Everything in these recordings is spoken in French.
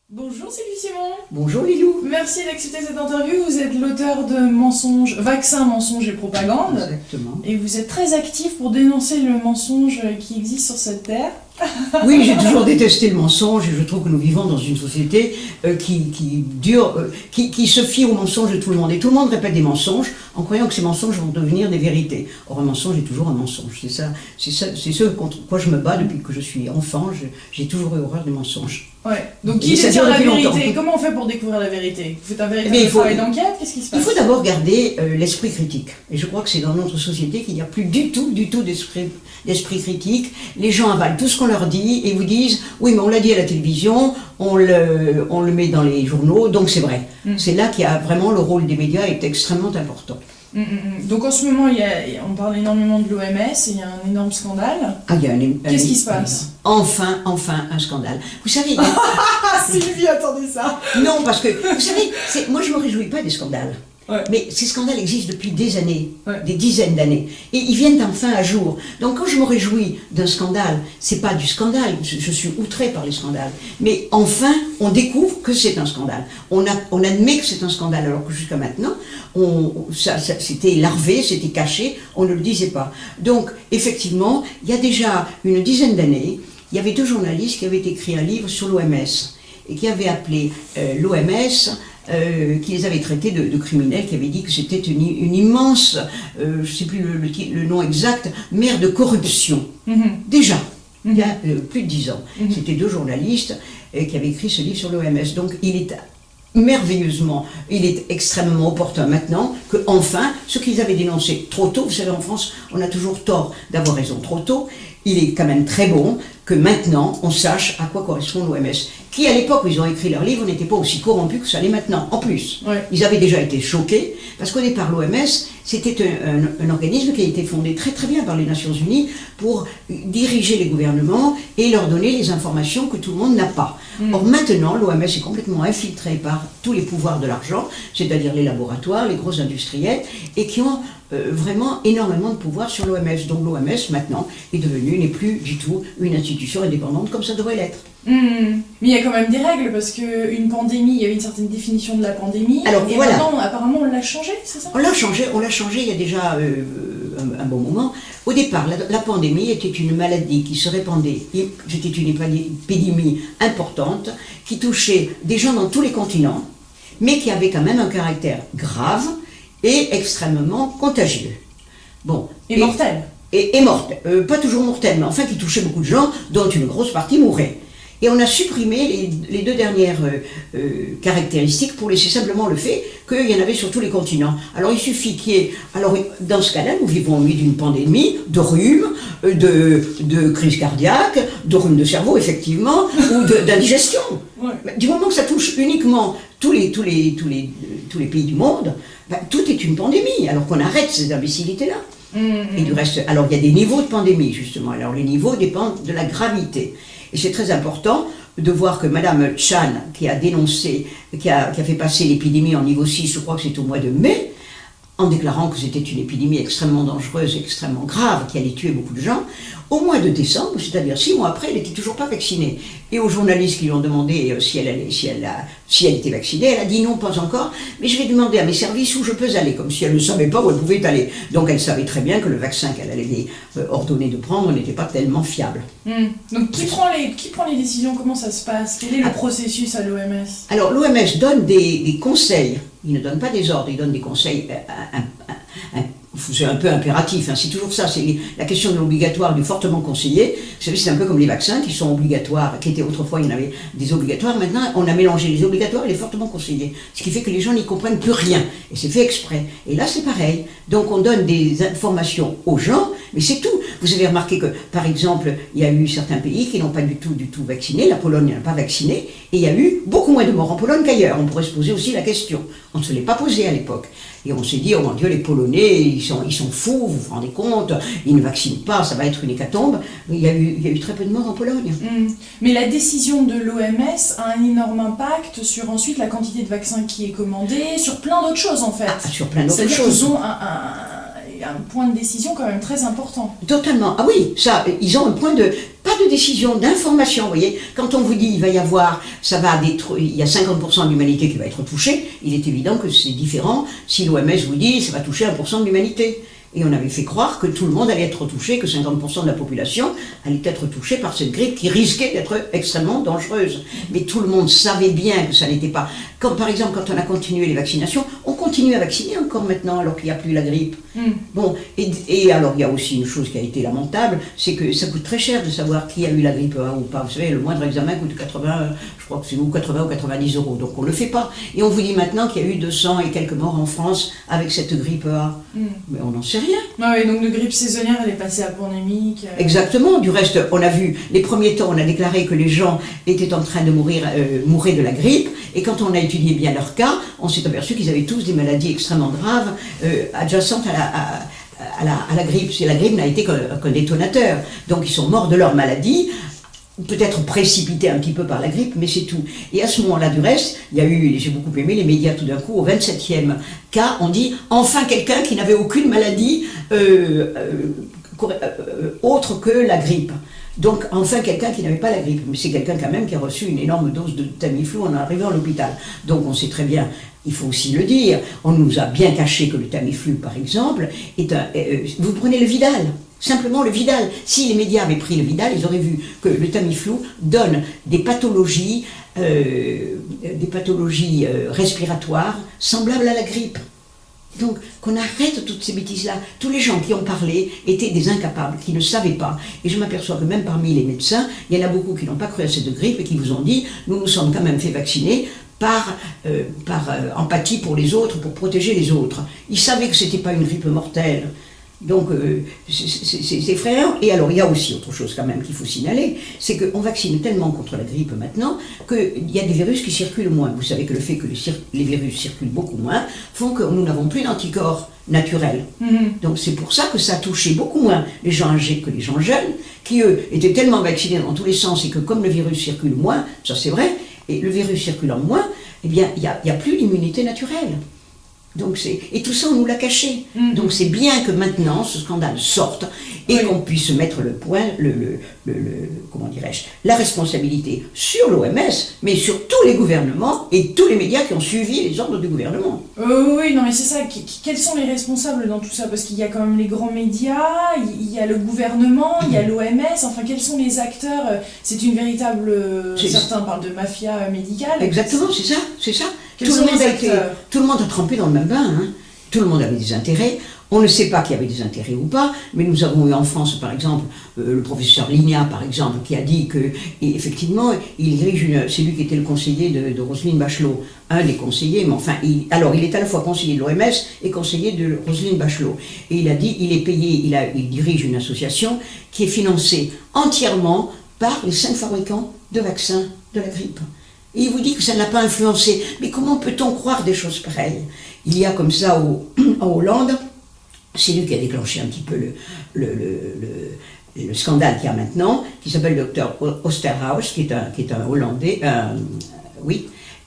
Bonjour Sylvie Simon. Bonjour Lilou. Merci d'accepter cette interview. Vous êtes l'auteur de Mensonges, Vaccins, Mensonges et Propagande. Exactement. Et vous êtes très actif pour dénoncer le mensonge qui existe sur cette terre. Oui, j'ai toujours détesté le mensonge et je trouve que nous vivons dans une société qui se fie aux mensonges de tout le monde. Et tout le monde répète des mensonges en croyant que ces mensonges vont devenir des vérités. Or, un mensonge est toujours un mensonge. C'est ce contre quoi je me bats depuis que je suis enfant. J'ai toujours eu horreur des mensonges. Ouais. Donc qui Et ça détient dure la depuis vérité? longtemps. Comment on fait pour découvrir la vérité? Vous faites un véritable il faut- travail d'enquête? Qu'est-ce qui se passe? Il faut d'abord garder l'esprit critique. Et je crois que c'est dans notre société qu'il n'y a plus du tout d'esprit critique. Les gens avalent tout ce qu'on leur dit et vous disent « Oui, mais on l'a dit à la télévision, on le met dans les journaux, donc c'est vrai. C'est là qu'il y a vraiment le rôle des médias est extrêmement important. Donc en ce moment, on parle énormément de l'OMS et il y a un énorme scandale. Ah, il y a Qu'est-ce qui se passe? Enfin, un scandale. Vous savez... Ah Sylvie, attendez ça. Non, parce que, vous savez, moi je ne me réjouis pas des scandales. Ouais. Mais ces scandales existent depuis des années, Ouais. des dizaines d'années, et ils viennent enfin à jour. Donc quand je me réjouis d'un scandale, c'est pas du scandale, je suis outrée par les scandales, mais enfin on découvre que c'est un scandale. On admet que c'est un scandale, alors que jusqu'à maintenant, c'était larvé, c'était caché, on ne le disait pas. Donc effectivement, il y a déjà une dizaine d'années, il y avait deux journalistes qui avaient écrit un livre sur l'OMS, et qui avaient appelé l'OMS... qui les avait traités de criminels, qui avait dit que c'était une immense, je ne sais plus le nom exact, mer de corruption. Déjà, il y a plus de 10 ans. C'était deux journalistes qui avaient écrit ce livre sur l'OMS. Donc il est merveilleusement, il est extrêmement opportun maintenant que enfin, ce qu'ils avaient dénoncé trop tôt, vous savez en France, on a toujours tort d'avoir raison trop tôt, il est quand même très bon que maintenant on sache à quoi correspond l'OMS. Qui à l'époque où ils ont écrit leur livre n'était pas aussi corrompu que ça l'est maintenant. En plus, ils avaient déjà été choqués, parce qu'au départ l'OMS, c'était un organisme qui a été fondé très très bien par les Nations Unies pour diriger les gouvernements et leur donner les informations que tout le monde n'a pas. Or maintenant, l'OMS est complètement infiltrée par tous les pouvoirs de l'argent, c'est-à-dire les laboratoires, les gros industriels, et qui ont vraiment énormément de pouvoir sur l'OMS. Donc l'OMS maintenant n'est plus du tout une institution indépendante comme ça devrait l'être. Mais il y a quand même des règles, parce qu'une pandémie, il y avait une certaine définition de la pandémie, Alors, et voilà. maintenant apparemment on l'a changé, c'est ça? On l'a changé il y a déjà un bon moment. Au départ, la pandémie était une maladie qui se répandait, c'était une épidémie importante, qui touchait des gens dans tous les continents, mais qui avait quand même un caractère grave et extrêmement contagieux. Bon, Et mortel. Et mortel, pas toujours mortel, mais enfin qui touchait beaucoup de gens, dont une grosse partie mourait. Et on a supprimé les deux dernières caractéristiques pour laisser simplement le fait qu'il y en avait sur tous les continents. Alors il suffit qu'il y ait... Alors dans ce cas-là, nous vivons au milieu d'une pandémie de rhume, de crise cardiaque, de rhume de cerveau, effectivement, ou d'indigestion. Ouais. Du moment que ça touche uniquement tous les pays du monde, tout est une pandémie, alors qu'on arrête ces imbécilités-là. Et du reste, alors il y a des niveaux de pandémie, justement. Alors les niveaux dépendent de la gravité. Et c'est très important de voir que Madame Chan, qui a dénoncé, qui a fait passer l'épidémie en niveau 6, je crois que c'est au mois de mai, en déclarant que c'était une épidémie extrêmement dangereuse, extrêmement grave, qui allait tuer beaucoup de gens, au mois de décembre, c'est-à-dire 6 mois après, elle n'était toujours pas vaccinée. Et aux journalistes qui lui ont demandé si elle était vaccinée, elle a dit non, pas encore, mais je vais demander à mes services où je peux aller, comme si elle ne savait pas où elle pouvait aller. Donc elle savait très bien que le vaccin qu'elle allait ordonner de prendre n'était pas tellement fiable. Donc qui prend les décisions? Comment ça se passe? Quel est le processus à l'OMS? Alors l'OMS donne des conseils, il ne donne pas des ordres, il donne des conseils c'est un peu impératif, hein. C'est toujours ça, c'est la question de l'obligatoire, du fortement conseillé. Vous savez, c'est un peu comme les vaccins qui sont obligatoires, qui étaient autrefois, il y en avait des obligatoires, maintenant on a mélangé les obligatoires et les fortement conseillés, ce qui fait que les gens n'y comprennent plus rien, et c'est fait exprès. Et là c'est pareil, donc on donne des informations aux gens, mais c'est tout. Vous avez remarqué que, par exemple, il y a eu certains pays qui n'ont pas du tout vacciné, la Pologne n'a pas vacciné, et il y a eu beaucoup moins de morts en Pologne qu'ailleurs. On pourrait se poser aussi la question. On ne se l'est pas posé à l'époque. Et on s'est dit, oh mon Dieu, les Polonais, ils sont fous, vous vous rendez compte, ils ne vaccinent pas, ça va être une hécatombe. Il y a eu très peu de morts en Pologne. Mais la décision de l'OMS a un énorme impact sur ensuite la quantité de vaccins qui est commandée, sur plein d'autres choses en fait. Sur plein d'autres choses. C'est-à-dire qu'ils ont un point de décision quand même très important. Totalement. Ah oui, ça, ils ont un point de, pas de décision, d'information, vous voyez. Quand on vous dit, il va y avoir, il y a 50% de l'humanité qui va être touchée, il est évident que c'est différent si l'OMS vous dit, ça va toucher 1% de l'humanité. Et on avait fait croire que tout le monde allait être touché, que 50% de la population allait être touchée par cette grippe qui risquait d'être extrêmement dangereuse. Mais tout le monde savait bien que ça n'était pas. Comme par exemple, quand on a continué les vaccinations, on continue à vacciner encore maintenant alors qu'il n'y a plus la grippe. Bon, et alors il y a aussi une chose qui a été lamentable, c'est que ça coûte très cher de savoir qui a eu la grippe ou pas. Vous savez, le moindre examen coûte 80, je crois que c'est 80 ou 90 euros, donc on ne le fait pas. Et on vous dit maintenant qu'il y a eu 200 et quelques morts en France avec cette grippe A. Mais on n'en sait rien. Ah oui, donc de grippe saisonnière, elle est passée à pandémique. Exactement, du reste, on a vu, les premiers temps, on a déclaré que les gens étaient en train de mourir de la grippe, et quand on a étudié bien leur cas, on s'est aperçu qu'ils avaient tous des maladies extrêmement graves, adjacentes à la grippe. La grippe n'a été qu'un détonateur, donc ils sont morts de leur maladie, peut-être précipités un petit peu par la grippe, mais c'est tout. Et à ce moment-là, du reste, il y a eu, j'ai beaucoup aimé, les médias tout d'un coup, au 27e cas, on dit « enfin quelqu'un qui n'avait aucune maladie autre que la grippe ». Donc, enfin, quelqu'un qui n'avait pas la grippe. Mais c'est quelqu'un quand même qui a reçu une énorme dose de Tamiflu en arrivant à l'hôpital. Donc, on sait très bien, il faut aussi le dire, on nous a bien caché que le Tamiflu, par exemple, est un... vous prenez le Vidal, simplement le Vidal. Si les médias avaient pris le Vidal, ils auraient vu que le Tamiflu donne des pathologies respiratoires semblables à la grippe. Donc, qu'on arrête toutes ces bêtises-là. Tous les gens qui ont parlé étaient des incapables, qui ne savaient pas. Et je m'aperçois que même parmi les médecins, il y en a beaucoup qui n'ont pas cru à cette grippe et qui vous ont dit « nous nous sommes quand même fait vacciner par empathie pour les autres, pour protéger les autres ». Ils savaient que ce n'était pas une grippe mortelle. Donc, c'est effrayant. Et alors, il y a aussi autre chose quand même qu'il faut signaler, c'est qu'on vaccine tellement contre la grippe maintenant qu'il y a des virus qui circulent moins. Vous savez que le fait que les virus circulent beaucoup moins font que nous n'avons plus d'anticorps naturels. Donc, c'est pour ça que ça a touché beaucoup moins les gens âgés que les gens jeunes, qui, eux, étaient tellement vaccinés dans tous les sens et que comme le virus circule moins, ça c'est vrai, et le virus circulant moins, eh bien, il n'y a plus d'immunité naturelle. Donc et tout ça, on nous l'a caché. Donc c'est bien que maintenant, ce scandale sorte et qu'on puisse mettre le point, comment dirais-je, la responsabilité sur l'OMS, mais sur tous les gouvernements et tous les médias qui ont suivi les ordres du gouvernement. Oui, non mais c'est ça. Quels sont les responsables dans tout ça? Parce qu'il y a quand même les grands médias, il y a le gouvernement, il y a l'OMS, enfin quels sont les acteurs? C'est une véritable... certains parlent de mafia médicale. Exactement, c'est ça. Tout le monde a trempé dans le même bain, hein. Tout le monde avait des intérêts. On ne sait pas qu'il y avait des intérêts ou pas, mais nous avons eu en France, par exemple, le professeur Lignat, par exemple, qui a dit que, et effectivement, il dirige c'est lui qui était le conseiller de Roselyne Bachelot, un des conseillers, mais enfin, il est à la fois conseiller de l'OMS et conseiller de Roselyne Bachelot. Et il a dit, il est payé, il dirige une association qui est financée entièrement par les 5 fabricants de vaccins de la grippe. Et il vous dit que ça n'a pas influencé. Mais comment peut-on croire des choses pareilles? Il y a comme ça en Hollande, c'est lui qui a déclenché un petit peu le scandale qu'il y a maintenant, qui s'appelle le docteur Osterhaus, qui est un Hollandais,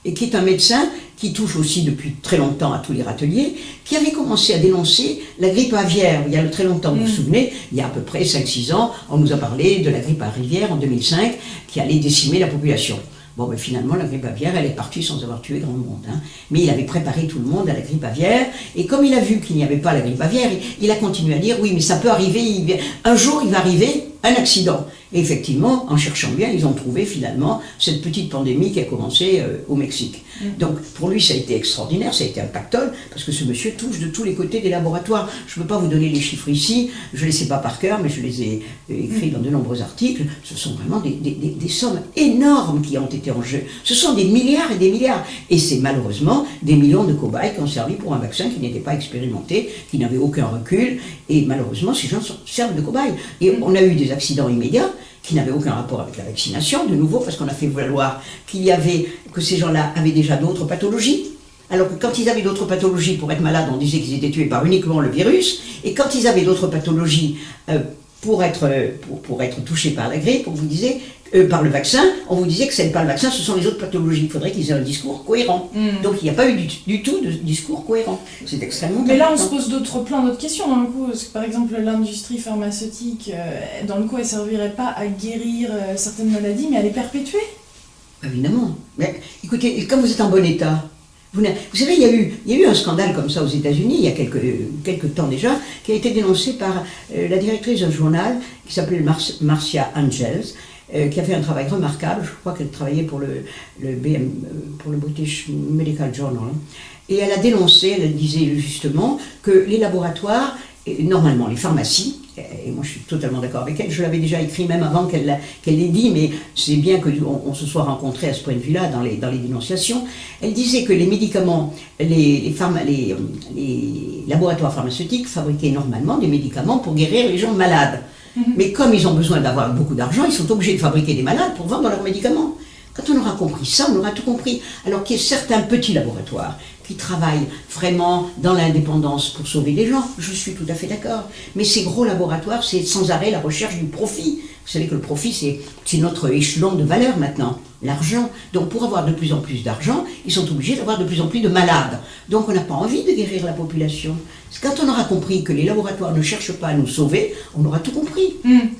et qui est un médecin qui touche aussi depuis très longtemps à tous les râteliers, qui avait commencé à dénoncer la grippe aviaire. Il y a très longtemps, vous vous souvenez, il y a à peu près 5-6 ans, on nous a parlé de la grippe aviaire en 2005, qui allait décimer la population. Bon, ben finalement, la grippe aviaire, elle est partie sans avoir tué grand monde. Hein. Mais il avait préparé tout le monde à la grippe aviaire, et comme il a vu qu'il n'y avait pas la grippe aviaire, il a continué à dire, oui, mais ça peut arriver, un jour il va arriver un accident. Et effectivement, en cherchant bien, ils ont trouvé finalement cette petite pandémie qui a commencé au Mexique. Donc pour lui, ça a été extraordinaire, ça a été un pactole, parce que ce monsieur touche de tous les côtés des laboratoires. Je ne peux pas vous donner les chiffres ici, je ne les sais pas par cœur, mais je les ai écrits dans de nombreux articles. Ce sont vraiment des sommes énormes qui ont été en jeu. Ce sont des milliards et des milliards. Et c'est malheureusement des millions de cobayes qui ont servi pour un vaccin qui n'était pas expérimenté, qui n'avait aucun recul. Et malheureusement, ces gens servent de cobayes. Et on a eu des accidents immédiats qui n'avaient aucun rapport avec la vaccination, de nouveau, parce qu'on a fait valoir que ces gens-là avaient déjà d'autres pathologies. Alors que quand ils avaient d'autres pathologies pour être malades, on disait qu'ils étaient tués par uniquement le virus, et quand ils avaient d'autres pathologies pour être touchés par la grippe, on vous disait par le vaccin, on vous disait que ce n'est pas le vaccin, ce sont les autres pathologies. Il faudrait qu'ils aient un discours cohérent. Donc il n'y a pas eu du tout de discours cohérent. C'est extrêmement Mais là, on important. se pose plein d'autres questions dans le coup. Parce que, par exemple, l'industrie pharmaceutique, dans le coup, elle ne servirait pas à guérir certaines maladies, mais à les perpétuer. Évidemment. Mais écoutez, quand vous êtes en bon état, vous savez, il y a eu un scandale comme ça aux États-Unis, il y a quelques temps déjà, qui a été dénoncé par la directrice d'un journal qui s'appelait Marcia Angels, qui a fait un travail remarquable. Je crois qu'elle travaillait pour pour le British Medical Journal. Et elle a dénoncé, elle disait justement que les laboratoires, normalement les pharmacies, et moi je suis totalement d'accord avec elle, je l'avais déjà écrit même avant qu'elle l'ait dit, mais c'est bien qu'on se soit rencontrés à ce point de vue-là dans les dénonciations. Elle disait que les médicaments, les laboratoires pharmaceutiques fabriquaient normalement des médicaments pour guérir les gens malades. Mais comme ils ont besoin d'avoir beaucoup d'argent, ils sont obligés de fabriquer des malades pour vendre leurs médicaments. Quand on aura compris ça, on aura tout compris. Alors qu'il y a certains petits laboratoires qui travaillent vraiment dans l'indépendance pour sauver les gens, je suis tout à fait d'accord. Mais ces gros laboratoires, c'est sans arrêt la recherche du profit. Vous savez que le profit, c'est notre échelon de valeur maintenant, l'argent. Donc pour avoir de plus en plus d'argent, ils sont obligés d'avoir de plus en plus de malades. Donc on n'a pas envie de guérir la population. Quand on aura compris que les laboratoires ne cherchent pas à nous sauver, on aura tout compris.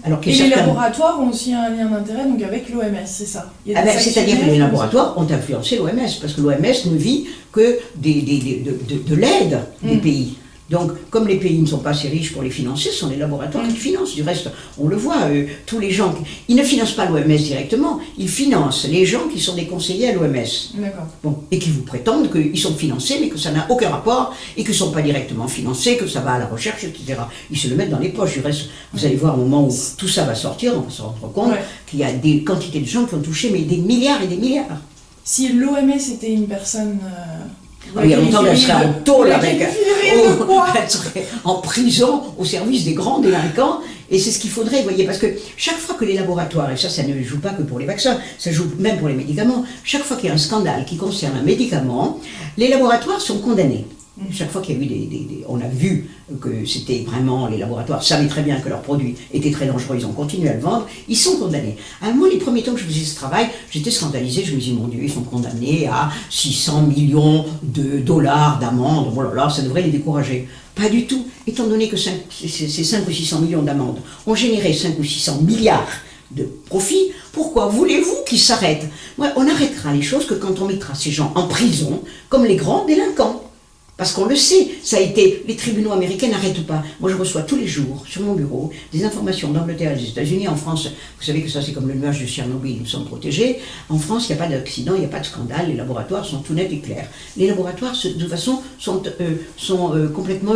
Alors Et les laboratoires ont aussi un lien d'intérêt donc avec l'OMS, c'est ça? C'est-à-dire que les laboratoires ont influencé l'OMS, parce que l'OMS ne vit que de l'aide des pays. Donc, comme les pays ne sont pas assez riches pour les financer, ce sont les laboratoires qui financent. Du reste, on le voit, tous les gens, ils ne financent pas l'OMS directement, ils financent les gens qui sont des conseillers à l'OMS. D'accord. Bon, et qui vous prétendent qu'ils sont financés, mais que ça n'a aucun rapport, et qu'ils ne sont pas directement financés, que ça va à la recherche, etc. Ils se le mettent dans les poches. Du reste, vous allez voir au moment où tout ça va sortir, on va se rendre compte qu'il y a des quantités de gens qui ont touché mais des milliards et des milliards. Si l'OMS était une personne... il y a longtemps qu'elle serait en tôle elle serait en prison au service des grands délinquants, et c'est ce qu'il faudrait, vous voyez, parce que chaque fois que les laboratoires, et ça ne joue pas que pour les vaccins, ça joue même pour les médicaments, chaque fois qu'il y a un scandale qui concerne un médicament, les laboratoires sont condamnés. Chaque fois qu'il y a eu on a vu que c'était vraiment, les laboratoires savaient très bien que leurs produits étaient très dangereux, ils ont continué à le vendre, ils sont condamnés. Alors moi, les premiers temps que je faisais ce travail, j'étais scandalisée, je me disais, mon Dieu, ils sont condamnés à 600 millions de dollars d'amende, oh là là, ça devrait les décourager. Pas du tout, étant donné que ces 5 ou 600 millions d'amendes ont généré 5 ou 600 milliards de profit, pourquoi voulez-vous qu'ils s'arrêtent? On arrêtera les choses que quand on mettra ces gens en prison comme les grands délinquants. Parce qu'on le sait, ça a été, les tribunaux américains n'arrêtent pas. Moi, je reçois tous les jours, sur mon bureau, des informations d'Angleterre et des États-Unis. En France, vous savez que ça, c'est comme le nuage de Tchernobyl, nous sommes protégés. En France, il n'y a pas d'accident, il n'y a pas de scandale, les laboratoires sont tout nets et clairs. Les laboratoires, de toute façon, sont complètement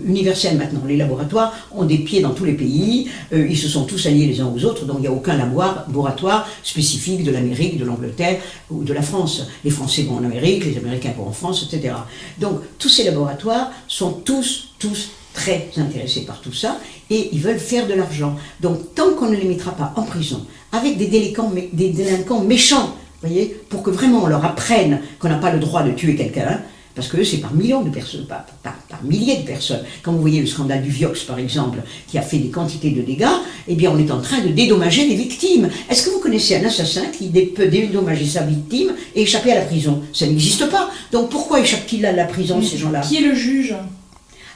universels maintenant. Les laboratoires ont des pieds dans tous les pays, ils se sont tous alliés les uns aux autres, donc il n'y a aucun laboratoire spécifique de l'Amérique, de l'Angleterre ou de la France. Les Français vont en Amérique, les Américains vont en France, etc. Donc, tous ces laboratoires sont tous très intéressés par tout ça et ils veulent faire de l'argent. Donc tant qu'on ne les mettra pas en prison avec des délinquants méchants, voyez, pour que vraiment on leur apprenne qu'on n'a pas le droit de tuer quelqu'un, parce que c'est par millions de personnes, par milliers de personnes. Quand vous voyez le scandale du Vioxx, par exemple, qui a fait des quantités de dégâts, eh bien on est en train de dédommager les victimes. Est-ce que vous connaissez un assassin qui peut dédommager sa victime et échapper à la prison? Ça n'existe pas. Donc pourquoi échappent-ils à la prison, ces gens-là? Qui est le juge?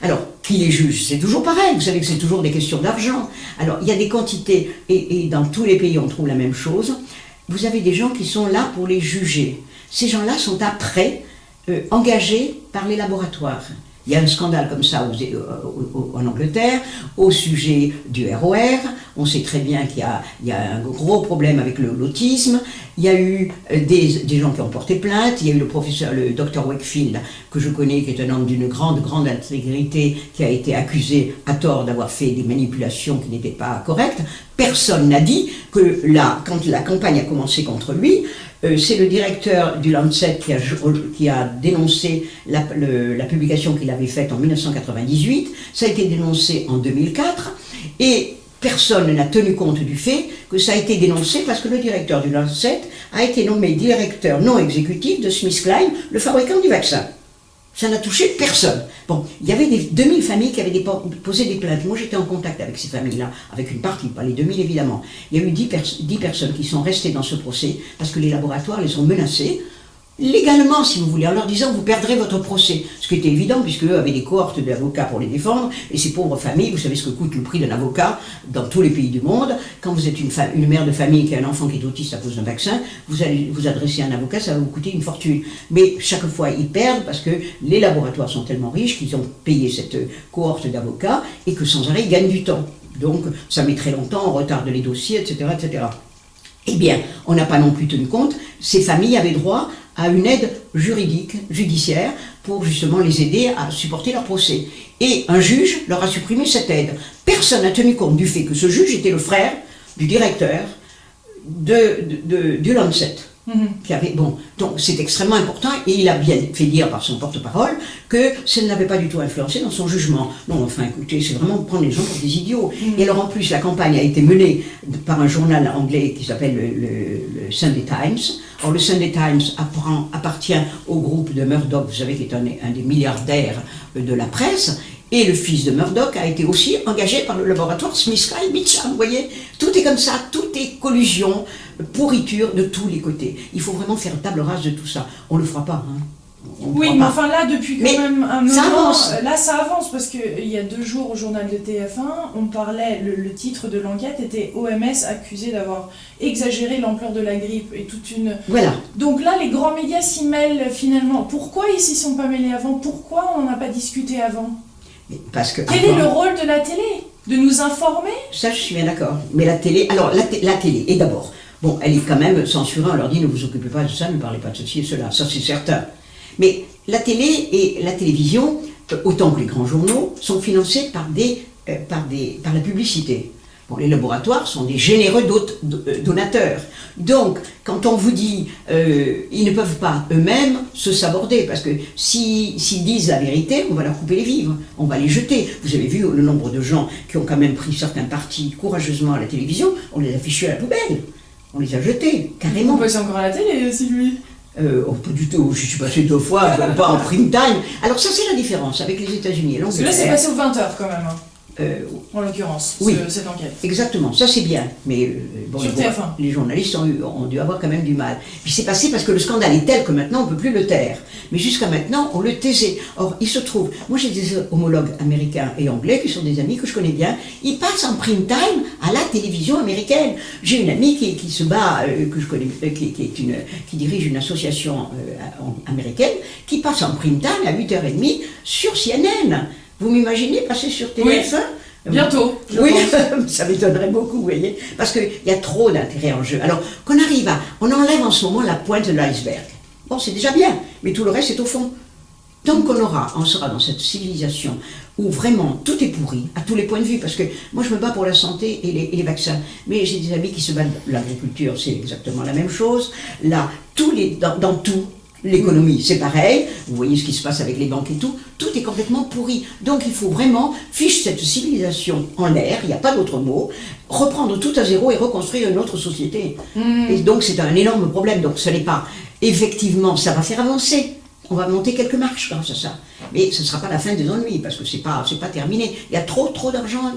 Alors, qui les juge? C'est toujours pareil, vous savez que c'est toujours des questions d'argent. Alors, il y a des quantités, et dans tous les pays on trouve la même chose. Vous avez des gens qui sont là pour les juger. Ces gens-là sont après engagés par les laboratoires. Il y a un scandale comme ça en Angleterre au sujet du ROR. On sait très bien qu'il y a un gros problème avec l'autisme. Il y a eu des gens qui ont porté plainte. Il y a eu le docteur Wakefield, que je connais, qui est un homme d'une grande intégrité, qui a été accusé à tort d'avoir fait des manipulations qui n'étaient pas correctes. Personne n'a dit que quand la campagne a commencé contre lui, c'est le directeur du Lancet qui a dénoncé la publication qu'il avait faite en 1998. Ça a été dénoncé en 2004 et personne n'a tenu compte du fait que ça a été dénoncé parce que le directeur du Lancet a été nommé directeur non exécutif de SmithKline, le fabricant du vaccin. Ça n'a touché personne. Bon, il y avait 2000 familles qui avaient posé des plaintes. Moi, j'étais en contact avec ces familles-là, avec une partie, pas les 2000 évidemment. Il y a eu 10 personnes qui sont restées dans ce procès parce que les laboratoires les ont menacés. Légalement, si vous voulez, en leur disant vous perdrez votre procès. Ce qui était évident, puisque eux avaient des cohortes d'avocats pour les défendre, et ces pauvres familles, vous savez ce que coûte le prix d'un avocat dans tous les pays du monde. Quand vous êtes une mère de famille qui a un enfant qui est autiste à cause d'un vaccin, vous allez vous adresser à un avocat, ça va vous coûter une fortune. Mais chaque fois, ils perdent parce que les laboratoires sont tellement riches qu'ils ont payé cette cohorte d'avocats et que sans arrêt, ils gagnent du temps. Donc, ça met très longtemps, on retarde les dossiers, etc., etc. Eh bien, on n'a pas non plus tenu compte, ces familles avaient droit à une aide judiciaire, pour justement les aider à supporter leur procès. Et un juge leur a supprimé cette aide. Personne n'a tenu compte du fait que ce juge était le frère du directeur du Lancet. Qui avait, bon, donc c'est extrêmement important, et il a bien fait dire par son porte-parole que ça ne l'avait pas du tout influencé dans son jugement. Non, enfin écoutez, c'est vraiment prendre les gens pour des idiots. Et alors en plus, la campagne a été menée par un journal anglais qui s'appelle le Sunday Times. Or le Sunday Times appartient au groupe de Murdoch, vous savez, qui est un des milliardaires de la presse. Et le fils de Murdoch a été aussi engagé par le laboratoire SmithKline. Vous voyez, tout est comme ça, tout est collusion, pourriture de tous les côtés. Il faut vraiment faire table rase de tout ça. On ne le fera pas, hein. Oui, mais enfin là, depuis quand même un moment, ça avance. Là ça avance, parce qu'il y a 2 jours au journal de TF1, on parlait, le titre de l'enquête était OMS accusé d'avoir exagéré l'ampleur de la grippe et toute une... Voilà. Donc là, les grands médias s'y mêlent finalement. Pourquoi ils s'y sont pas mêlés avant? Pourquoi on n'a pas discuté avant? Parce que Quel est le rôle de la télé? De nous informer? Ça, je suis bien d'accord. Mais la télé, alors la télé, et d'abord, bon, elle est quand même censurée, on leur dit ne vous occupez pas de ça, ne parlez pas de ceci et cela, ça c'est certain. Mais la télé et la télévision, autant que les grands journaux, sont financés par la publicité. Bon, les laboratoires sont des généreux donateurs. Donc, quand on vous dit ils ne peuvent pas eux-mêmes se saborder, parce que s'ils disent la vérité, on va leur couper les vivres, on va les jeter. Vous avez vu le nombre de gens qui ont quand même pris certains partis courageusement à la télévision, on les a fichus à la poubelle, on les a jetés, carrément. Vous passez encore à la télé, Sylvie? Pas du tout, je suis passé 2 fois, pas en prime time. Alors ça c'est la différence avec les États-Unis et Parce que là c'est passé aux 20h quand même, hein. En l'occurrence, oui, cette enquête. Exactement, ça c'est bien, mais bon, sur TF1. Les journalistes ont dû avoir quand même du mal. Puis c'est passé parce que le scandale est tel que maintenant on ne peut plus le taire. Mais jusqu'à maintenant, on le taisait. Or, il se trouve, moi j'ai des homologues américains et anglais qui sont des amis que je connais bien, ils passent en prime time à la télévision américaine. J'ai une amie qui se bat, que je connais, qui dirige une association américaine, qui passe en prime time à 8h30 sur CNN. Vous m'imaginez passer sur TF1? Oui, bientôt. Oui, ça m'étonnerait beaucoup, vous voyez, parce qu'il y a trop d'intérêt en jeu. Alors, on enlève en ce moment la pointe de l'iceberg. Bon, c'est déjà bien, mais tout le reste est au fond. Tant qu'on on sera dans cette civilisation où vraiment tout est pourri, à tous les points de vue, parce que moi je me bats pour la santé et les vaccins, mais j'ai des amis qui se battent pour l'agriculture, c'est exactement la même chose. Là, dans tout, l'économie, c'est pareil, vous voyez ce qui se passe avec les banques et tout est complètement pourri. Donc il faut vraiment fiche cette civilisation en l'air, il n'y a pas d'autre mot, reprendre tout à zéro et reconstruire une autre société. Et donc c'est un énorme problème, donc ce n'est pas, effectivement, ça va faire avancer. On va monter quelques marches grâce à ça. Mais ce ne sera pas la fin des ennuis, parce que c'est pas terminé. Il y a trop d'argent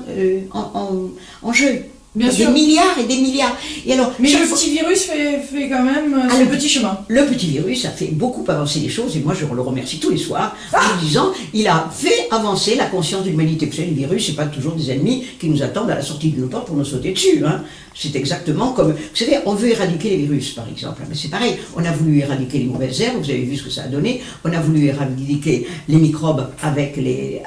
en jeu. Bien sûr. Des milliards et des milliards. Et alors, mais le petit virus fait quand même le petit chemin. Le petit virus a fait beaucoup avancer les choses, et moi je le remercie tous les soirs en disant il a fait avancer la conscience de l'humanité. Vous savez, les virus, c'est pas toujours des ennemis qui nous attendent à la sortie de nos portes pour nous sauter dessus. Hein. C'est exactement comme... Vous savez, on veut éradiquer les virus, par exemple. Mais c'est pareil, on a voulu éradiquer les mauvaises herbes, vous avez vu ce que ça a donné. On a voulu éradiquer les microbes avec les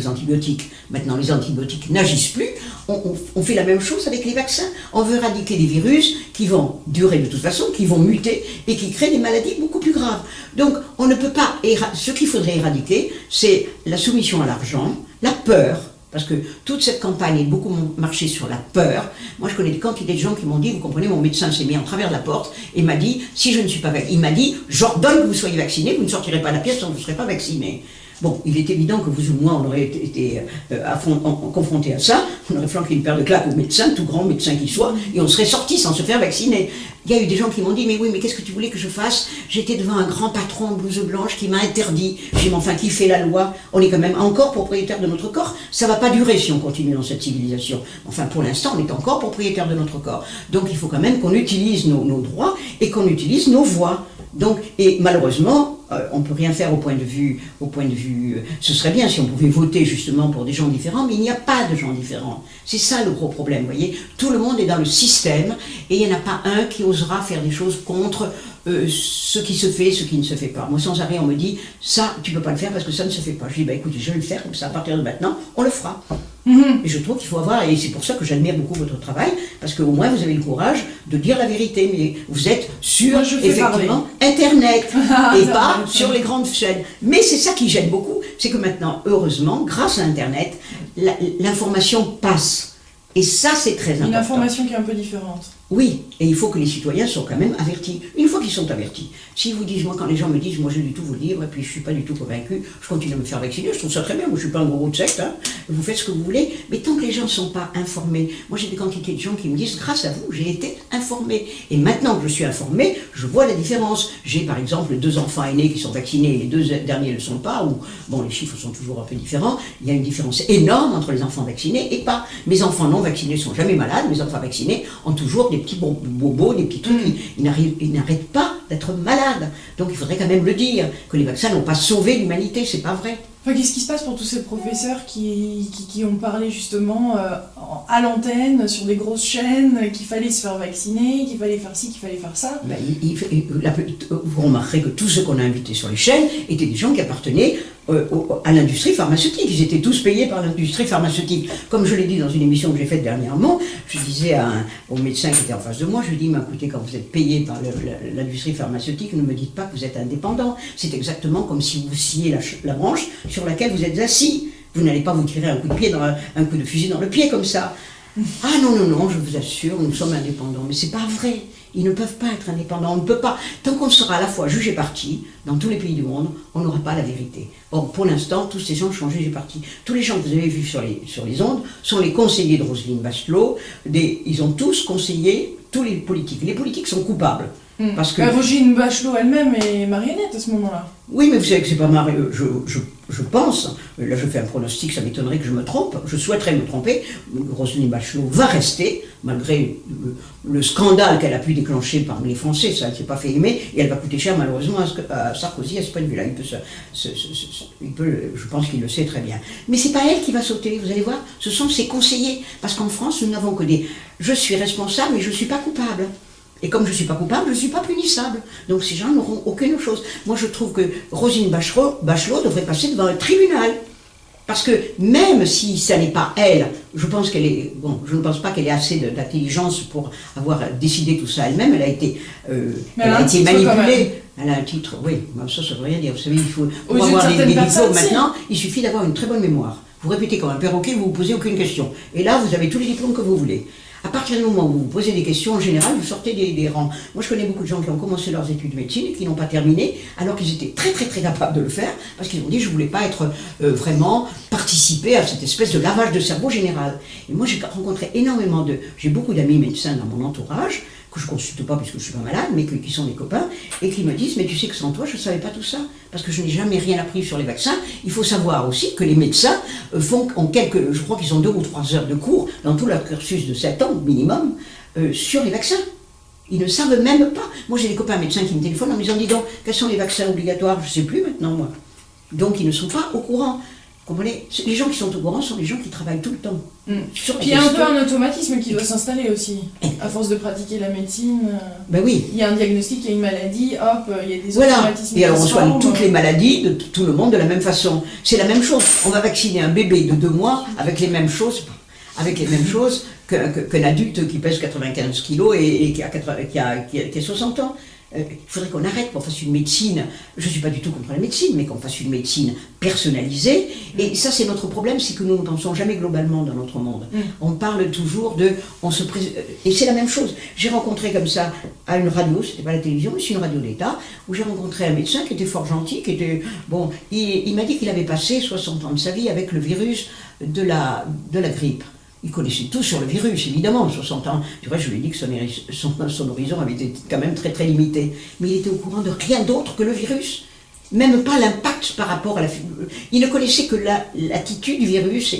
antibiotiques. Maintenant, les antibiotiques n'agissent plus. On fait la même chose avec les vaccins. On veut éradiquer des virus qui vont durer de toute façon, qui vont muter et qui créent des maladies beaucoup plus graves. Donc, on ne peut pas... Ce qu'il faudrait éradiquer, c'est la soumission à l'argent, la peur, parce que toute cette campagne est beaucoup marché sur la peur. Moi, je connais des quantités de gens qui m'ont dit, vous comprenez, mon médecin s'est mis en travers de la porte et m'a dit, si je ne suis pas vacciné, il m'a dit, j'ordonne que vous soyez vacciné, vous ne sortirez pas de la pièce tant que vous ne serez pas vacciné. Bon, il est évident que vous ou moi, on aurait été confrontés à ça, on aurait flanqué une paire de claques au médecin, tout grand médecin qu'il soit, et on serait sorti sans se faire vacciner. Il y a eu des gens qui m'ont dit, mais oui, mais qu'est-ce que tu voulais que je fasse? J'étais devant un grand patron en blouse blanche qui m'a interdit. J'ai dit, mais enfin, qui fait la loi? On est quand même encore propriétaire de notre corps. Ça va pas durer si on continue dans cette civilisation. Enfin, pour l'instant, on est encore propriétaire de notre corps. Donc, il faut quand même qu'on utilise nos droits et qu'on utilise nos voix. Donc, et malheureusement, on ne peut rien faire au point de vue, ce serait bien si on pouvait voter justement pour des gens différents, mais il n'y a pas de gens différents. C'est ça le gros problème, vous voyez. Tout le monde est dans le système et il n'y en a pas un qui osera faire des choses contre ce qui se fait, ce qui ne se fait pas. Moi, sans arrêt, on me dit, ça, tu ne peux pas le faire parce que ça ne se fait pas. Je dis, bah écoutez, je vais le faire, comme ça, à partir de maintenant, on le fera. Et je trouve qu'il faut avoir, et c'est pour ça que j'admire beaucoup votre travail, parce qu'au moins vous avez le courage de dire la vérité, mais vous êtes sur, effectivement, Internet, et pas sur les grandes chaînes. Mais c'est ça qui gêne beaucoup, c'est que maintenant, heureusement, grâce à Internet, l'information passe. Et ça, c'est très important. Une information qui est un peu différente. Oui, et il faut que les citoyens soient quand même avertis. Une fois qu'ils sont avertis, s'ils vous disent, moi quand les gens me disent, moi je vais du tout vous le dire, et puis je ne suis pas du tout convaincu, je continue à me faire vacciner, je trouve ça très bien, moi je ne suis pas un gros de secte, hein, vous faites ce que vous voulez, mais tant que les gens ne sont pas informés, moi j'ai des quantités de gens qui me disent, grâce à vous, j'ai été informé. Et maintenant que je suis informé, je vois la différence. J'ai par exemple 2 enfants aînés qui sont vaccinés, et les 2 derniers ne le sont pas, ou bon les chiffres sont toujours un peu différents, il y a une différence énorme entre les enfants vaccinés et pas. Mes enfants non vaccinés ne sont jamais malades, mes enfants vaccinés ont toujours des petits bobos, des petits trucs, ils n'arrêtent pas d'être malades. Donc il faudrait quand même le dire, que les vaccins n'ont pas sauvé l'humanité, c'est pas vrai. Enfin, qu'est-ce qui se passe pour tous ces professeurs qui ont parlé justement à l'antenne, sur des grosses chaînes, qu'il fallait se faire vacciner, qu'il fallait faire ci, qu'il fallait faire ça? Ben, vous remarquerez que tous ceux qu'on a invités sur les chaînes étaient des gens qui appartenaient à l'industrie pharmaceutique. Ils étaient tous payés par l'industrie pharmaceutique. Comme je l'ai dit dans une émission que j'ai faite dernièrement, je disais au médecin qui était en face de moi, je lui dis, mais écoutez, quand vous êtes payé par l'industrie pharmaceutique, ne me dites pas que vous êtes indépendant. C'est exactement comme si vous sciez la branche sur laquelle vous êtes assis. Vous n'allez pas vous tirer un coup de fusil dans le pied comme ça. Ah non, non, non, je vous assure, nous sommes indépendants. Mais c'est pas vrai. Ils ne peuvent pas être indépendants. On ne peut pas. Tant qu'on sera à la fois juge et parti, dans tous les pays du monde, on n'aura pas la vérité. Or, pour l'instant, tous ces gens sont juges et partis. Tous les gens que vous avez vus sur les ondes sont les conseillers de Roselyne Bachelot. Ils ont tous conseillé tous les politiques. Les politiques sont coupables. Parce que Roselyne Bachelot elle-même est marionnette à ce moment-là. Oui, mais vous savez que c'est pas marrant. Je pense, là je fais un pronostic, ça m'étonnerait que je me trompe, je souhaiterais me tromper, Roselyne Bachelot va rester, malgré le scandale qu'elle a pu déclencher parmi les Français, ça ne s'est pas fait aimer, et elle va coûter cher malheureusement à Sarkozy à ce point de vue-là. Je pense qu'il le sait très bien. Mais c'est pas elle qui va sauter, vous allez voir, ce sont ses conseillers. Parce qu'en France, nous n'avons que des... Je suis responsable, mais je ne suis pas coupable. Et comme je ne suis pas coupable, je ne suis pas punissable. Donc ces gens n'auront aucune chose. Moi je trouve que Roselyne Bachelot devrait passer devant un tribunal. Parce que même si ça n'est pas elle, je pense qu'elle est... Bon, je ne pense pas qu'elle ait assez d'intelligence pour avoir décidé tout ça elle-même. Elle a été, manipulée. Elle a un titre, oui, ça ne veut rien dire. Vous savez, il faut pour avoir des diplômes maintenant, il suffit d'avoir une très bonne mémoire. Vous répétez comme un perroquet, vous ne vous posez aucune question. Et là, vous avez tous les diplômes que vous voulez. À partir du moment où vous posez des questions, en général, vous sortez des rangs. Moi, je connais beaucoup de gens qui ont commencé leurs études de médecine et qui n'ont pas terminé, alors qu'ils étaient très, très, très capables de le faire, parce qu'ils ont dit, je ne voulais pas être vraiment participer à cette espèce de lavage de cerveau général. Et moi, j'ai rencontré énormément j'ai beaucoup d'amis médecins dans mon entourage, que je ne consulte pas puisque je ne suis pas malade, mais qui sont des copains, et qui me disent, mais tu sais que sans toi, je ne savais pas tout ça, parce que je n'ai jamais rien appris sur les vaccins. Il faut savoir aussi que les médecins je crois qu'ils ont 2 ou 3 heures de cours, dans tout leur cursus de 7 ans minimum, sur les vaccins. Ils ne savent même pas. Moi, j'ai des copains médecins qui me téléphonent en me disant, dis donc, quels sont les vaccins obligatoires? Je ne sais plus maintenant, moi. Donc, ils ne sont pas au courant. Les gens qui sont au courant sont les gens qui travaillent tout le temps. Puis il y a un peu un automatisme qui doit s'installer aussi. À force de pratiquer la médecine, ben oui. Il y a un diagnostic, il y a une maladie, hop, il y a des automatismes. Et alors on soigne toutes les maladies de tout le monde de la même façon. C'est la même chose. On va vacciner un bébé de 2 mois avec les mêmes choses qu'un adulte qui pèse 95 kilos et qui a 60 ans. Il faudrait qu'on arrête, qu'on fasse une médecine, je ne suis pas du tout contre la médecine, mais qu'on fasse une médecine personnalisée. Et ça, c'est notre problème, c'est que nous ne pensons jamais globalement dans notre monde. On parle toujours de... Et c'est la même chose. J'ai rencontré comme ça à une radio, c'était pas la télévision, mais c'est une radio d'État, où j'ai rencontré un médecin qui était fort gentil, qui était... Bon, il m'a dit qu'il avait passé 60 ans de sa vie avec le virus de la grippe. Il connaissait tout sur le virus, évidemment, 60 ans. Tu vois, je lui ai dit que son horizon avait été quand même très très limité. Mais il était au courant de rien d'autre que le virus. Même pas l'impact par rapport à la... Il ne connaissait que l'attitude du virus.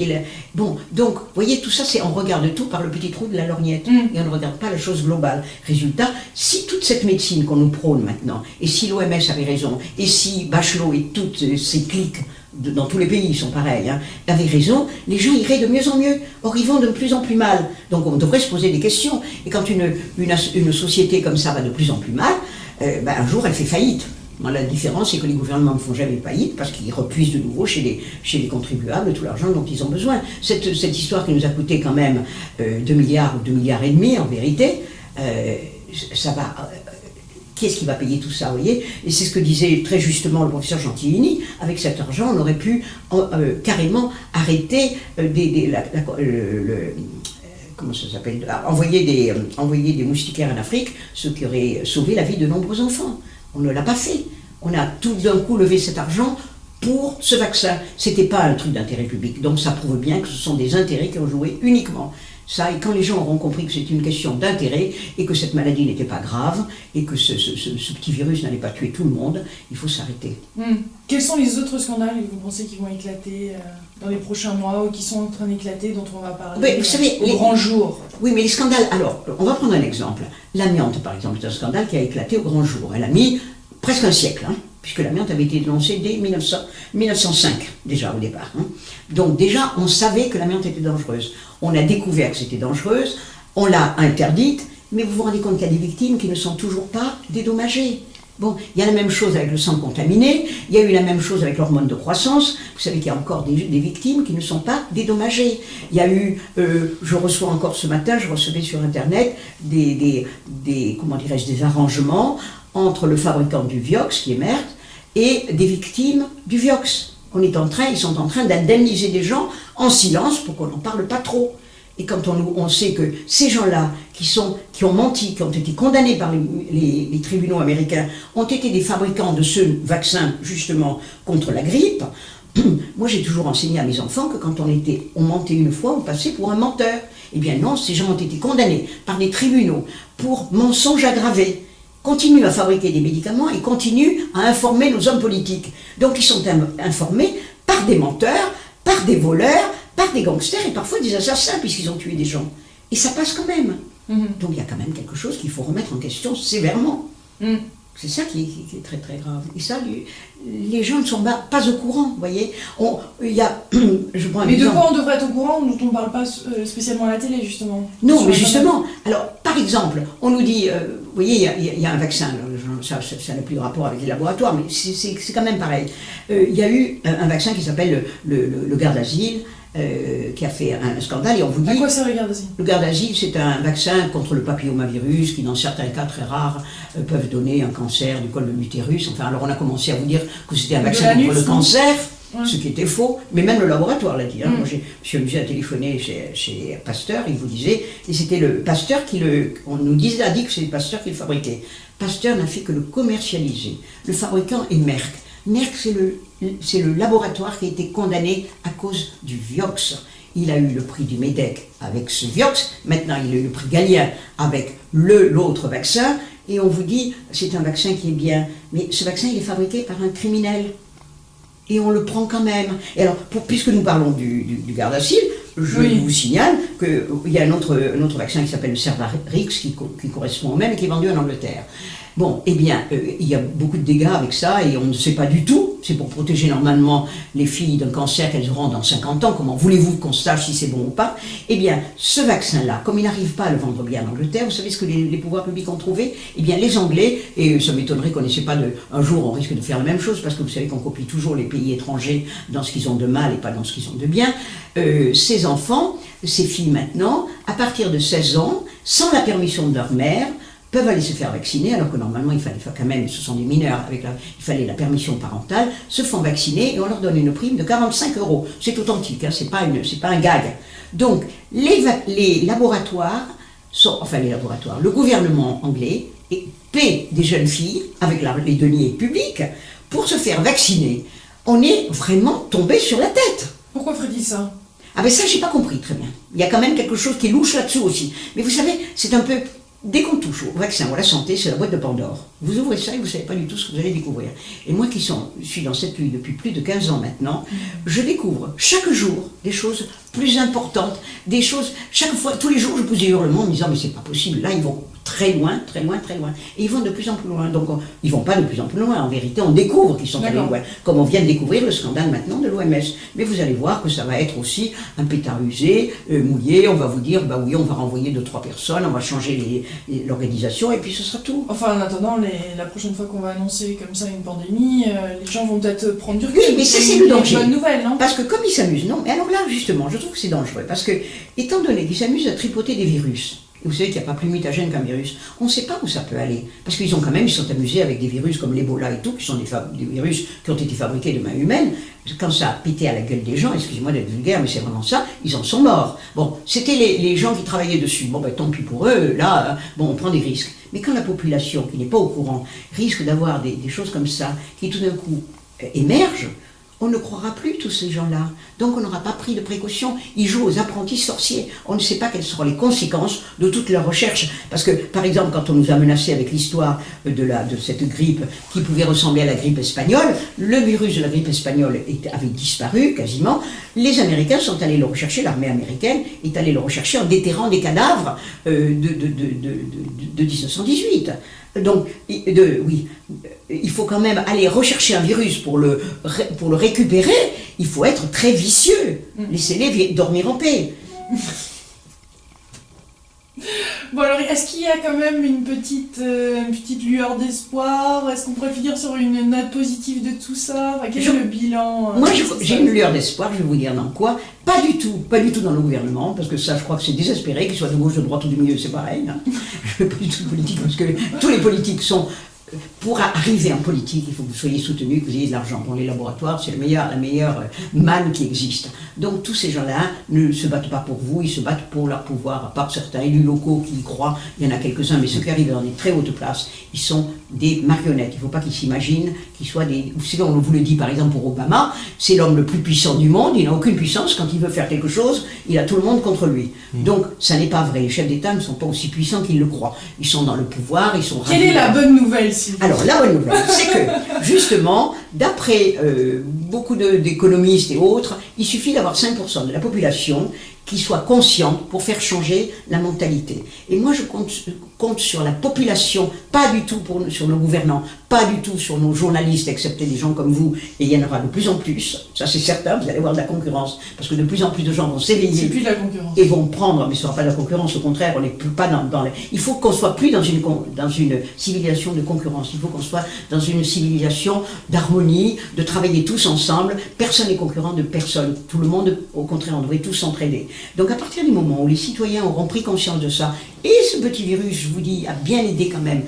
Bon, donc, vous voyez, tout ça, on regarde tout par le petit trou de la lorgnette. Et on ne regarde pas la chose globale. Résultat, si toute cette médecine qu'on nous prône maintenant, et si l'OMS avait raison, et si Bachelot et toutes ces cliques dans tous les pays, ils sont pareils, avaient raison, les gens iraient de mieux en mieux. Or, ils vont de plus en plus mal. Donc, on devrait se poser des questions. Et quand une société comme ça va de plus en plus mal, un jour, elle fait faillite. La différence, c'est que les gouvernements ne font jamais faillite parce qu'ils repuisent de nouveau chez les contribuables tout l'argent dont ils ont besoin. Cette histoire qui nous a coûté quand même 2 milliards ou 2 milliards et demi, en vérité, ça va... Qui est-ce qui va payer tout ça, vous voyez? Et c'est ce que disait très justement le professeur Gentilini. Avec cet argent, on aurait pu carrément arrêter comment ça s'appelle, envoyer des moustiquaires en Afrique, ce qui aurait sauvé la vie de nombreux enfants. On ne l'a pas fait. On a tout d'un coup levé cet argent pour ce vaccin. C'était pas un truc d'intérêt public. Donc ça prouve bien que ce sont des intérêts qui ont joué uniquement. Ça, et quand les gens auront compris que c'est une question d'intérêt et que cette maladie n'était pas grave et que ce petit virus n'allait pas tuer tout le monde, il faut s'arrêter. Quels sont les autres scandales que vous pensez qui vont éclater dans les prochains mois ou qui sont en train d'éclater, dont on va parler vous savez, au grand jour? Oui, mais les scandales... Alors, on va prendre un exemple. L'amiante, par exemple, c'est un scandale qui a éclaté au grand jour. Elle a mis presque un siècle, puisque l'amiante avait été dénoncée dès 1905, déjà au départ. Donc déjà, on savait que l'amiante était dangereuse. On a découvert que c'était dangereuse, on l'a interdite, mais vous vous rendez compte qu'il y a des victimes qui ne sont toujours pas dédommagées. Bon, il y a la même chose avec le sang contaminé, il y a eu la même chose avec l'hormone de croissance. Vous savez qu'il y a encore des victimes qui ne sont pas dédommagées. Il y a eu, je reçois encore ce matin, je recevais sur Internet des arrangements entre le fabricant du Vioxx, qui est Merck, et des victimes du Vioxx. Ils sont en train d'indemniser des gens en silence pour qu'on n'en parle pas trop. Et quand on sait que ces gens-là, qui ont menti, qui ont été condamnés par les tribunaux américains, ont été des fabricants de ce vaccin, justement, contre la grippe, moi j'ai toujours enseigné à mes enfants que quand on mentait une fois, on passait pour un menteur. Eh bien non, ces gens ont été condamnés par les tribunaux pour mensonges aggravés, continuent à fabriquer des médicaments et continuent à informer nos hommes politiques. Donc ils sont informés par des menteurs, par des voleurs, par des gangsters et parfois des assassins puisqu'ils ont tué des gens. Et ça passe quand même. Donc il y a quand même quelque chose qu'il faut remettre en question sévèrement. C'est ça qui est très très grave. Et ça, les gens ne sont pas au courant, vous voyez. Mais de quoi on devrait être au courant dont on ne parle pas spécialement à la télé, justement? Non, mais justement. Alors, par exemple, on nous dit, vous voyez, il y a un vaccin, ça n'a plus de rapport avec les laboratoires, mais c'est quand même pareil. Il y a eu un vaccin qui s'appelle le Gardasil, qui a fait un scandale, et on vous dit... À quoi sert le Gardasil? Le Gardasil, c'est un vaccin contre le papillomavirus qui, dans certains cas très rares, peuvent donner un cancer du col de l'utérus. Enfin, alors on a commencé à vous dire que c'était un vaccin contre le cancer, ce qui était faux, mais même le laboratoire l'a dit. Moi, je suis amusé à téléphoner chez Pasteur, il vous disait, et c'était le Pasteur on nous a dit que c'est le Pasteur qui le fabriquait. Pasteur n'a fait que le commercialiser. Le fabricant est Merck. Merck, c'est le laboratoire qui a été condamné à cause du Vioxx. Il a eu le prix du MEDEC avec ce Vioxx, maintenant il a eu le prix Galien avec l'autre vaccin, et on vous dit, c'est un vaccin qui est bien, mais ce vaccin il est fabriqué par un criminel, et on le prend quand même. Et alors, puisque nous parlons du Gardasil, je vous signale qu'il y a un autre vaccin qui s'appelle le Cervarix, qui correspond au même et qui est vendu en Angleterre. Bon, eh bien, il y a beaucoup de dégâts avec ça et on ne sait pas du tout. C'est pour protéger normalement les filles d'un cancer qu'elles auront dans 50 ans. Comment voulez-vous qu'on sache si c'est bon ou pas? Eh bien, ce vaccin-là, comme il n'arrive pas à le vendre bien en Angleterre, vous savez ce que les pouvoirs publics ont trouvé? Eh bien, les Anglais, et ça m'étonnerait qu'on n'essaie pas un jour on risque de faire la même chose, parce que vous savez qu'on copie toujours les pays étrangers dans ce qu'ils ont de mal et pas dans ce qu'ils ont de bien. Ces enfants, ces filles maintenant, à partir de 16 ans, sans la permission de leur mère, peuvent aller se faire vacciner, alors que normalement il fallait quand même, ce sont des mineurs, il fallait la permission parentale, se font vacciner et on leur donne une prime de 45 €. C'est authentique, hein, c'est pas un gag. Donc les laboratoires, le gouvernement anglais paie des jeunes filles avec les deniers publics pour se faire vacciner. On est vraiment tombé sur la tête. Pourquoi ferait-il ça? Ah ben ça, j'ai pas compris très bien. Il y a quand même quelque chose qui est louche là-dessous aussi. Mais vous savez, c'est un peu... Dès qu'on touche au vaccin ou à la santé, c'est la boîte de Pandore. Vous ouvrez ça et vous ne savez pas du tout ce que vous allez découvrir. Et moi qui suis dans cette lutte depuis plus de 15 ans maintenant, je découvre chaque jour des choses plus importantes, des choses... Chaque fois, tous les jours, je pousse des hurlements en me disant « mais c'est pas possible, là ils vont très loin, très loin, très loin. » Et ils vont de plus en plus loin. Donc ils vont pas de plus en plus loin. En vérité, on découvre qu'ils sont allés loin. Comme on vient de découvrir le scandale maintenant de l'OMS. Mais vous allez voir que ça va être aussi un pétard usé, mouillé. On va vous dire « bah oui, on va renvoyer 2-3 personnes, on va changer l'organisation et puis ce sera tout. » Enfin, en attendant, la prochaine fois qu'on va annoncer comme ça une pandémie, les gens vont peut-être prendre du recul. Oui, mais ça c'est le danger. Bonne nouvelle, non? Parce que comme ils s'amusent, non, mais alors là justement, je trouve que c'est dangereux, parce que étant donné qu'ils s'amusent à tripoter des virus, et vous savez qu'il n'y a pas plus mutagène qu'un virus, on ne sait pas où ça peut aller, parce qu'ils sont amusés avec des virus comme l'Ebola et tout, qui sont des virus qui ont été fabriqués de main humaine. Quand ça a pété à la gueule des gens, excusez-moi d'être vulgaire, mais c'est vraiment ça, ils en sont morts. Bon, c'était les gens qui travaillaient dessus, bon ben tant pis pour eux, là, bon on prend des risques. Mais quand la population, qui n'est pas au courant, risque d'avoir des choses comme ça, qui tout d'un coup émergent, on ne croira plus tous ces gens-là. Donc on n'aura pas pris de précautions. Ils jouent aux apprentis sorciers. On ne sait pas quelles seront les conséquences de toutes leurs recherches. Parce que, par exemple, quand on nous a menacé avec l'histoire de cette grippe qui pouvait ressembler à la grippe espagnole, le virus de la grippe espagnole avait disparu quasiment. Les Américains sont allés le rechercher, l'armée américaine est allée le rechercher en déterrant des cadavres de 1918. Donc, il faut quand même aller rechercher un virus pour le récupérer, il faut être très vicieux. Laissez-les dormir en paix. Bon alors, est-ce qu'il y a quand même une petite lueur d'espoir? Est-ce qu'on pourrait finir sur une note positive de tout ça? Enfin, quel est le bilan? Moi, j'ai une lueur d'espoir, je vais vous dire dans quoi. Pas du tout dans le gouvernement, parce que ça, je crois que c'est désespéré, qu'ils soient de gauche, de droite ou du milieu, c'est pareil. Hein. Je ne fais pas du tout de politique, parce que tous les politiques sont... Pour arriver en politique, il faut que vous soyez soutenu, que vous ayez de l'argent. Bon, les laboratoires, c'est la meilleure manne qui existe. Donc tous ces gens-là ne se battent pas pour vous, ils se battent pour leur pouvoir, à part certains élus locaux qui y croient, il y en a quelques-uns, mais ceux qui arrivent dans des très hautes places, ils sont des marionnettes. Il ne faut pas qu'ils s'imaginent qu'ils soient des... Vous savez, on vous le dit par exemple pour Obama, c'est l'homme le plus puissant du monde, il n'a aucune puissance, quand il veut faire quelque chose, il a tout le monde contre lui. Donc ça n'est pas vrai, les chefs d'État ne sont pas aussi puissants qu'ils le croient. Ils sont dans le pouvoir, ils sont... Quelle est la bonne nouvelle? Alors, la bonne nouvelle, c'est que, justement, d'après beaucoup d'économistes et autres, il suffit d'avoir 5% de la population qui soit consciente pour faire changer la mentalité. Et moi, je compte sur la population, pas du tout sur nos gouvernants, pas du tout sur nos journalistes, excepté des gens comme vous, et il y en aura de plus en plus, ça c'est certain, vous allez voir de la concurrence, parce que de plus en plus de gens vont s'éveiller. C'est plus de la concurrence. Et vont prendre, mais ce ne sera pas de la concurrence, au contraire, on n'est plus pas dans les... Il faut qu'on soit plus dans une civilisation de concurrence, il faut qu'on soit dans une civilisation d'harmonie, de travailler tous ensemble, personne n'est concurrent de personne, tout le monde, au contraire, on devrait tous s'entraider. Donc à partir du moment où les citoyens auront pris conscience de ça, et ce petit virus, je vous dis, a bien aidé quand même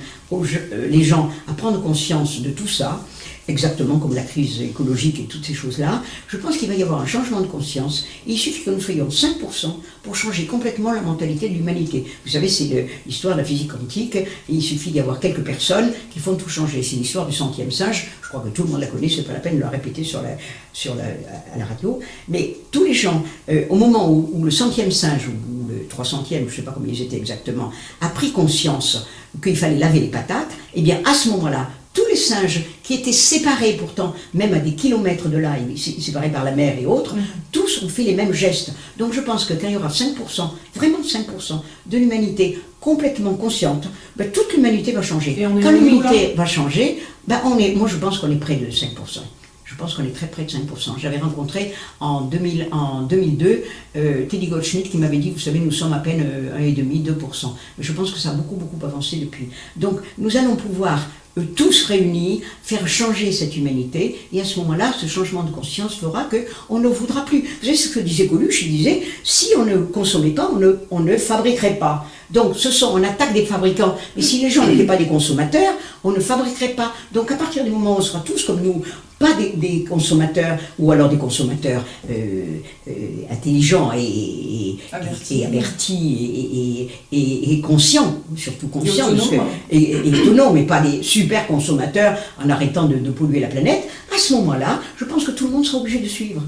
les gens à prendre conscience de tout ça, exactement comme la crise écologique et toutes ces choses-là, je pense qu'il va y avoir un changement de conscience, et il suffit que nous soyons 5% pour changer complètement la mentalité de l'humanité. Vous savez, c'est l'histoire de la physique quantique, et il suffit d'y avoir quelques personnes qui font tout changer. C'est l'histoire du centième singe, je crois que tout le monde la connaît, c'est pas la peine de la répéter à la radio, mais tous les gens, au moment où le centième singe, ou le 300e, je ne sais pas comment ils étaient exactement, a pris conscience qu'il fallait laver les patates, et bien à ce moment-là, tous les singes qui étaient séparés pourtant, même à des kilomètres de là, séparés par la mer et autres, tous ont fait les mêmes gestes. Donc je pense que quand il y aura 5%, vraiment 5% de l'humanité complètement consciente, ben, toute l'humanité va changer. Quand l'humanité va changer, ben, moi je pense qu'on est près de 5%. Je pense qu'on est très près de 5%. J'avais rencontré en 2002 Teddy Goldschmidt qui m'avait dit, vous savez, nous sommes à peine 1,5-2%. Mais je pense que ça a beaucoup avancé depuis. Donc nous allons pouvoir tous réunis, faire changer cette humanité, et à ce moment-là, ce changement de conscience fera qu'on ne voudra plus. Vous savez ce que disait Coluche? Il disait, si on ne consommait pas, on ne fabriquerait pas. Donc on attaque des fabricants, mais si les gens n'étaient pas des consommateurs, on ne fabriquerait pas. Donc à partir du moment où on sera tous comme nous, pas des consommateurs, ou alors des consommateurs intelligents et avertis et conscients, surtout conscients, et autonomes, mais pas des super consommateurs en arrêtant de polluer la planète, à ce moment-là, je pense que tout le monde sera obligé de suivre.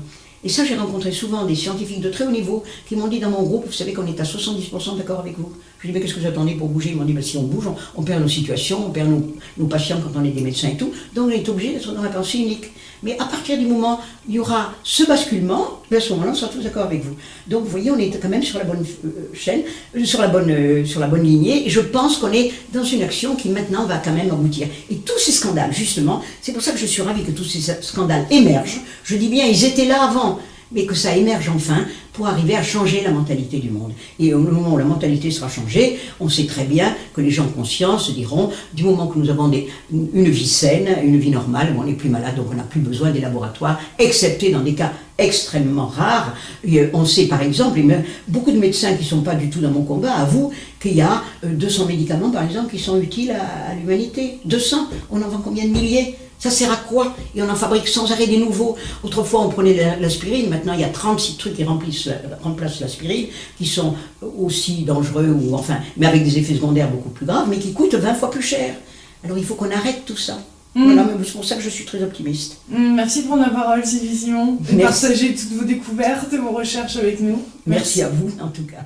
Et ça, j'ai rencontré souvent des scientifiques de très haut niveau qui m'ont dit dans mon groupe, vous savez qu'on est à 70% d'accord avec vous. Je lui ai dit, mais qu'est-ce que vous attendez pour bouger? Ils m'ont dit, si on bouge, on perd nos situations, on perd nos patients quand on est des médecins et tout. Donc on est obligé d'être dans la pensée unique. Mais à partir du moment où il y aura ce basculement, à ce moment-là, on sera tous d'accord avec vous. Donc vous voyez, on est quand même sur la bonne chaîne, sur la bonne lignée. Et je pense qu'on est dans une action qui maintenant va quand même aboutir. Et tous ces scandales, justement, c'est pour ça que je suis ravie que tous ces scandales émergent. Je dis bien, ils étaient là avant, mais que ça émerge enfin pour arriver à changer la mentalité du monde. Et au moment où la mentalité sera changée, on sait très bien que les gens conscients se diront, du moment que nous avons une vie saine, une vie normale, on n'est plus malade, donc on n'a plus besoin des laboratoires, excepté dans des cas extrêmement rares. Et on sait par exemple, et même beaucoup de médecins qui ne sont pas du tout dans mon combat avouent qu'il y a 200 médicaments par exemple qui sont utiles à l'humanité. 200, on en vend combien de milliers? Ça sert à quoi? Et on en fabrique sans arrêt des nouveaux. Autrefois, on prenait l'aspirine. Maintenant, il y a 36 trucs qui remplacent l'aspirine, qui sont aussi dangereux, mais avec des effets secondaires beaucoup plus graves, mais qui coûtent 20 fois plus cher. Alors, il faut qu'on arrête tout ça. Voilà, c'est pour ça que je suis très optimiste. Merci de prendre la parole, Sylvie Simon, de partager toutes vos découvertes et vos recherches avec nous. Merci à vous, en tout cas.